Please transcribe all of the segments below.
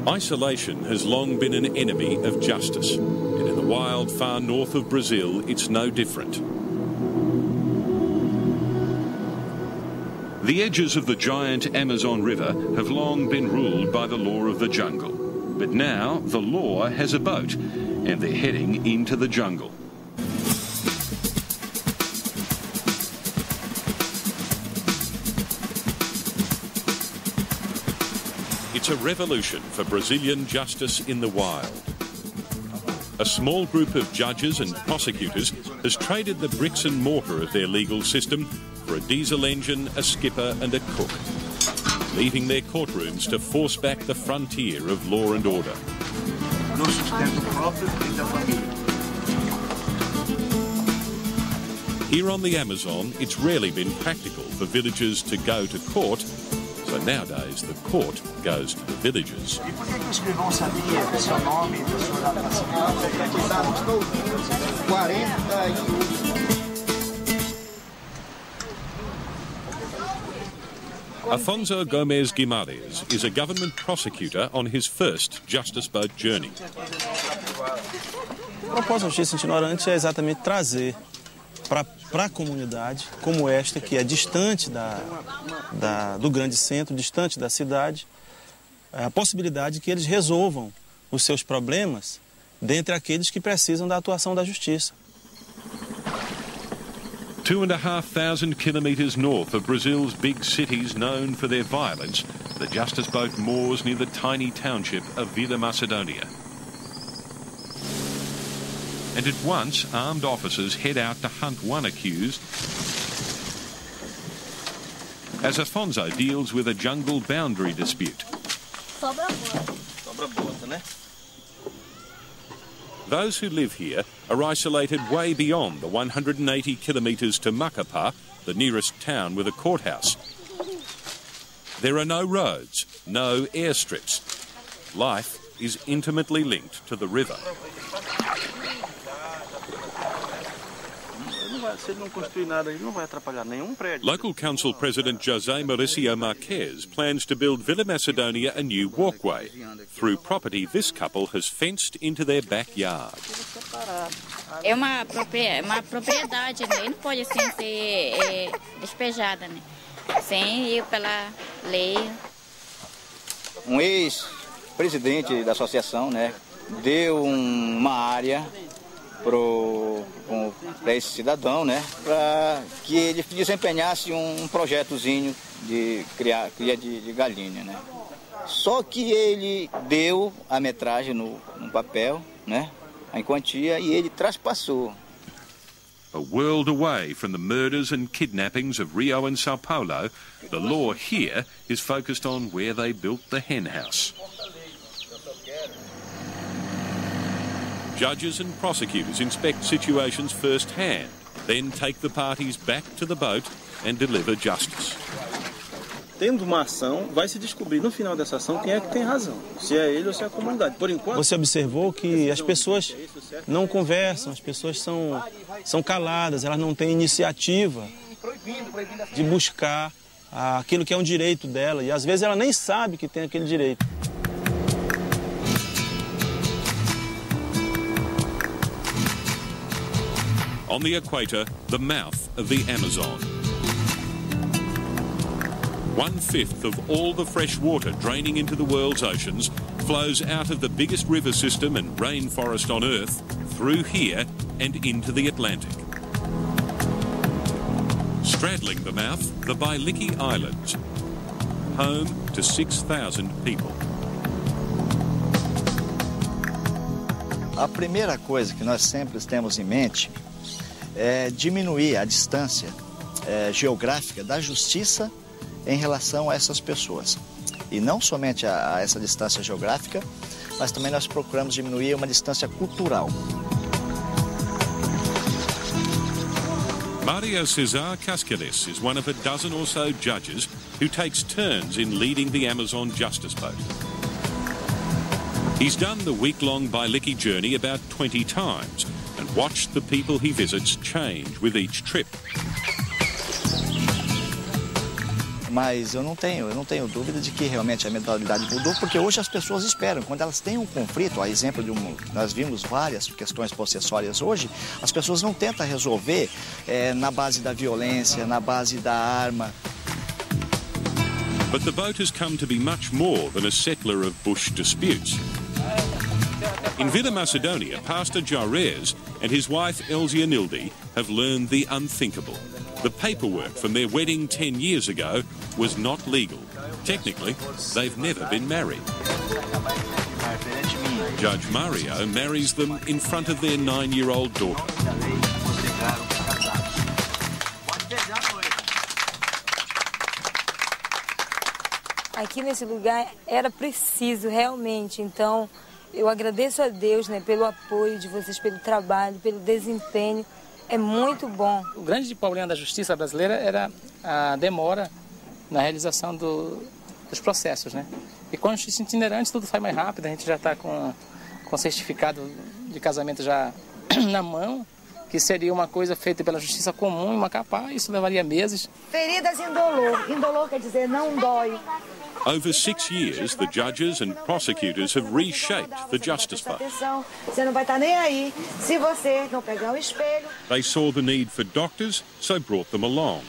Isolation has long been an enemy of justice, and in the wild far north of Brazil, it's no different. The edges of the giant Amazon River have long been ruled by the law of the jungle, but now the law has a boat, and they're heading into the jungle. It's a revolution for Brazilian justice in the wild. A small group of judges and prosecutors has traded the bricks and mortar of their legal system for a diesel engine, a skipper and a cook, leaving their courtrooms to force back the frontier of law and order. Here on the Amazon, it's rarely been practical for villagers to go to court, so nowadays the court goes to the villagers. Afonso Gomes Guimarães is a government prosecutor on his first justice boat journey. A proposta da justiça itinerante é exatamente trazer para a comunidade como esta, que é distante do grande centro, distante da cidade, a possibilidade de que eles resolvam os seus problemas dentre aqueles que precisam da atuação da justiça. 2,500 kilometres north of Brazil's big cities known for their violence, the justice boat moors near the tiny township of Vila Macedonia. And at once, armed officers head out to hunt one accused as Afonso deals with a jungle boundary dispute. Those who live here are isolated way beyond the 180 kilometres to Macapá, the nearest town with a courthouse. There are no roads, no airstrips. Life is intimately linked to the river. Local Council President José Mauricio Marques plans to build Vila Macedonia a new walkway through property this couple has fenced into their backyard. É uma propriedade, né? Não pode assim ser despejada, né? Sem ir pela lei. Ex-presidente da associação, né, deu uma área para esse cidadão, né, para que ele desempenhasse um projetozinho de cria de galinha, né. Só que ele deu a metragem no papel, né, em quantia, e ele traspassou. A world away from the murders and kidnappings of Rio and Sao Paulo, the law here is focused on where they built the hen house. Judges and prosecutors inspect situations firsthand, then take the parties back to the boat and deliver justice. Tendo uma ação, vai se descobrir no final dessa ação quem é que tem razão, se é ele ou se é a comunidade. Por enquanto, você observou que as pessoas não conversam, as pessoas são caladas, elas não têm iniciativa de buscar aquilo que é um direito dela, e às vezes ela nem sabe que tem aquele direito. On the equator, the mouth of the Amazon. 1/5 of all the fresh water draining into the world's oceans flows out of the biggest river system and rainforest on Earth, through here and into the Atlantic. Straddling the mouth, the Bailiki Islands, home to 6,000 people. A primeira coisa que nós sempre temos em mente é diminuir a distância geográfica da justiça em relação a essas pessoas. E não somente a essa distância geográfica, mas também nós procuramos diminuir uma distância cultural. Mario Cesar Cascales is one of a dozen or so judges who takes turns in leading the Amazon Justice Boat. He's done the week-long Bailiki journey about 20 times and watched the people he visits change with each trip. Mas eu não tenho dúvida de que realmente a mentalidade mudou, porque hoje as pessoas esperam. Quando elas têm um conflito, a exemplo de nós vimos várias questões possessórias hoje, as pessoas não tentam resolver na base da violência, na base da arma. But the boat has come to be much more than a settler of bush disputes. In Villa Macedonia, Pastor Jairez and his wife Elzia Nildi have learned the unthinkable. The paperwork from their wedding 10 years ago was not legal. Technically, they've never been married. Judge Mario marries them in front of their 9-year-old daughter. Aqui nesse lugar era preciso realmente, então eu agradeço a Deus, né, pelo apoio de vocês, pelo trabalho, pelo desempenho. É muito bom. O grande problema da justiça brasileira era a demora na realização dos processos, né? E com a justiça itinerante tudo sai mais rápido, a gente já está com certificado de casamento já na mão, que seria uma coisa feita pela justiça comum em Macapá, isso levaria meses. Feridas indolor. Indolor quer dizer não dói. Over 6 years, the judges and prosecutors have reshaped the justice boat. Você não vai estar nem aí se você não pegar o espelho. They saw the need for doctors, so brought them along.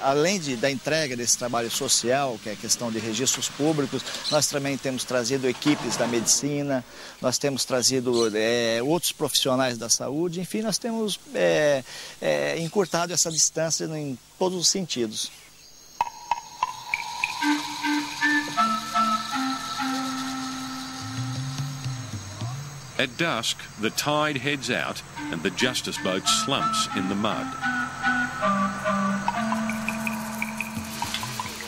Além da entrega desse trabalho social, que é a questão de registros públicos, nós também temos trazido equipes da medicina, nós temos trazido outros profissionais da saúde, enfim, nós temos encurtado essa distância em todos os sentidos. At dusk, the tide heads out and the justice boat slumps in the mud.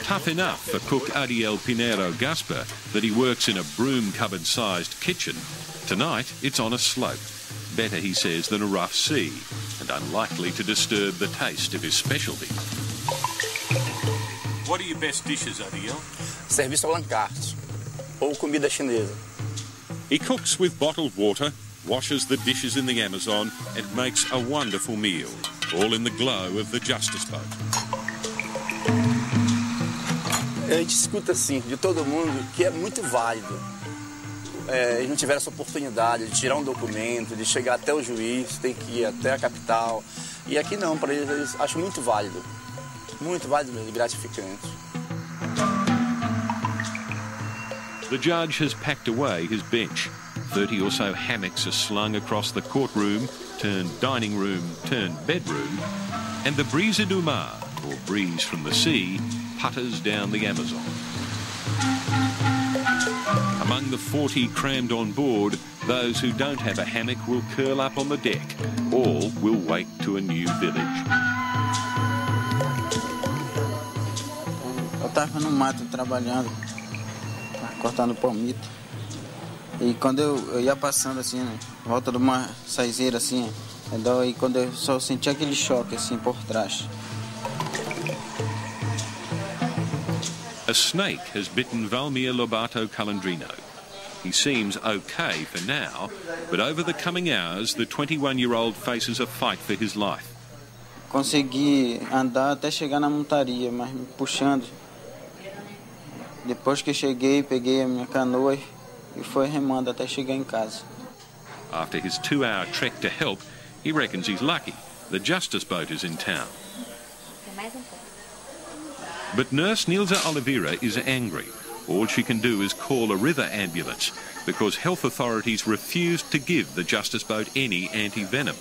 Tough enough for cook Adiel Pinheiro Gasper that he works in a broom cupboard-sized kitchen. Tonight, it's on a slope. Better, he says, than a rough sea, and unlikely to disturb the taste of his specialty. What are your best dishes, Adiel? Serviço à la carte, ou comida chinesa. He cooks with bottled water, washes the dishes in the Amazon, and makes a wonderful meal, all in the glow of the justice boat. A gente escuta assim de todo mundo que é muito válido. Eles não tiveram essa oportunidade de tirar um documento, de chegar até o juiz, tem que ir até a capital. E aqui não, para eles acham muito válido mesmo, gratificante. The judge has packed away his bench. 30 or so hammocks are slung across the courtroom, turned dining room, turned bedroom, and the brisa do mar, or breeze from the sea, putters down the Amazon. Among the 40 crammed on board, those who don't have a hammock will curl up on the deck. All will wake to a new village. Eu estava no mato trabalhando, cortando palmito. E quando eu ia passando assim, né, volta de uma saizeira assim, e quando eu só senti aquele choque assim por trás. A snake has bitten Valmir Lobato Calandrino. He seems okay for now, but over the coming hours, the 21-year-old faces a fight for his life. Consegui andar até chegar na montaria, mas me puxando. Depois que cheguei, peguei a minha canoa e foi remando até chegar em casa. After his 2-hour trek to help, he reckons he's lucky. The justice boat is in town. But Nurse Nilza Oliveira is angry. All she can do is call a river ambulance because health authorities refused to give the justice boat any anti-venom.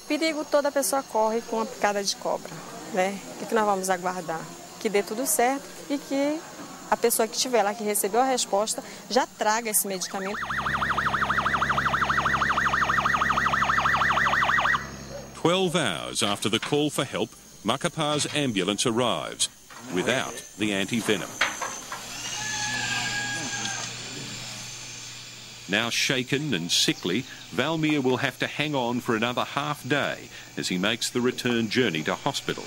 Perigo toda pessoa corre com uma picada de cobra, né? O que nós vamos aguardar? Que dê tudo certo e que a pessoa que estiver lá, que recebeu a resposta, já traga esse medicamento. 12 hours after the call for help, Macapa's ambulance arrives without the anti-venom. Now shaken and sickly, Valmir will have to hang on for another half day as he makes the return journey to hospital.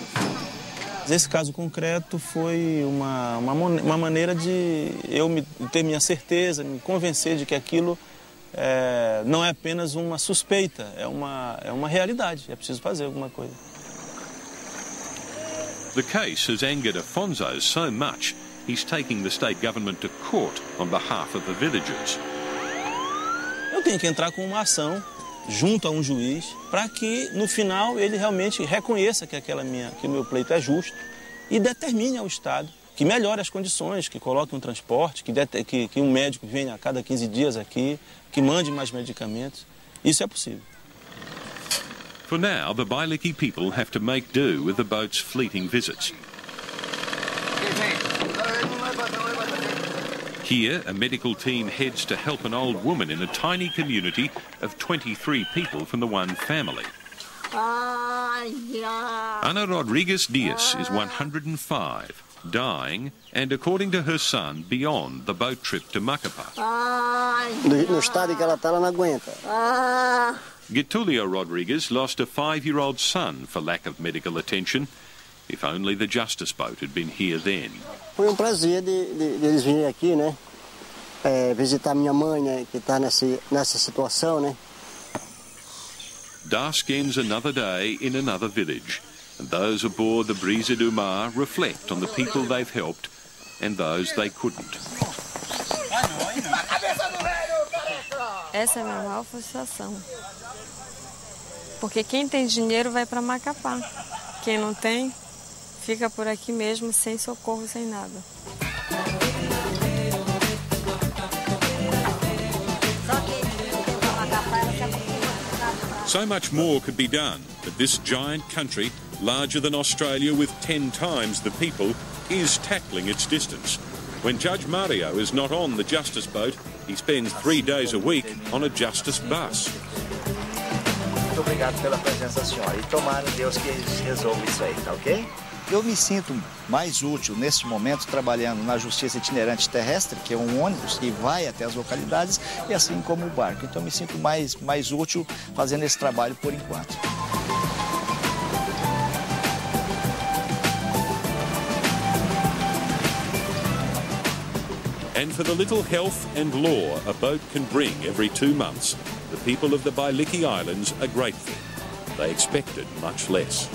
Esse caso concreto foi uma maneira de eu ter minha certeza, me convencer de que aquilo não é apenas uma suspeita, é uma realidade, é preciso fazer alguma coisa. The case has angered Afonso so much, he's taking the state government to court on behalf of the villagers. Eu tenho que entrar com uma ação junto a um juiz para que, no final, ele realmente reconheça que o meu pleito é justo e determine ao Estado que melhore as condições, que coloque um transporte, que um médico venha a cada 15 dias aqui, que mande mais medicamentos. Isso é possível. For now, the Bailiki people have to make do with the boat's fleeting visits. Here, a medical team heads to help an old woman in a tiny community of 23 people from the one family. Ana Rodrigues Dias is 105, dying, and according to her son, beyond the boat trip to Macapá. No estado que ela está, ela não aguenta. Getulio Rodrigues lost a 5-year-old son for lack of medical attention. If only the justice boat had been here then. Foi prazer de eles virem aqui, né? Visitar minha mãe, né? Que está nessa situação, né? Dusk ends another day in another village, and those aboard the Brisa do Mar reflect on the people they've helped and those they couldn't. Essa é a minha maior frustração. Porque quem tem dinheiro vai para Macapá. Quem não tem, fica por aqui mesmo, sem socorro, sem nada. So much more could be done, but this giant country, larger than Australia with 10 times the people, is tackling its distance. When Judge Mario is not on the justice boat, he spends 3 days a week on a justice bus. Muito obrigado pela presença, senhora. E tomara Deus que resolva isso aí, tá ok? Eu me sinto mais útil neste momento trabalhando na justiça itinerante terrestre, que é um ônibus que vai até as localidades, e assim como o barco. Então eu me sinto mais útil fazendo esse trabalho por enquanto. And for the little health and law a boat can bring every 2 months, the people of the Bailiki Islands are grateful. They expected much less.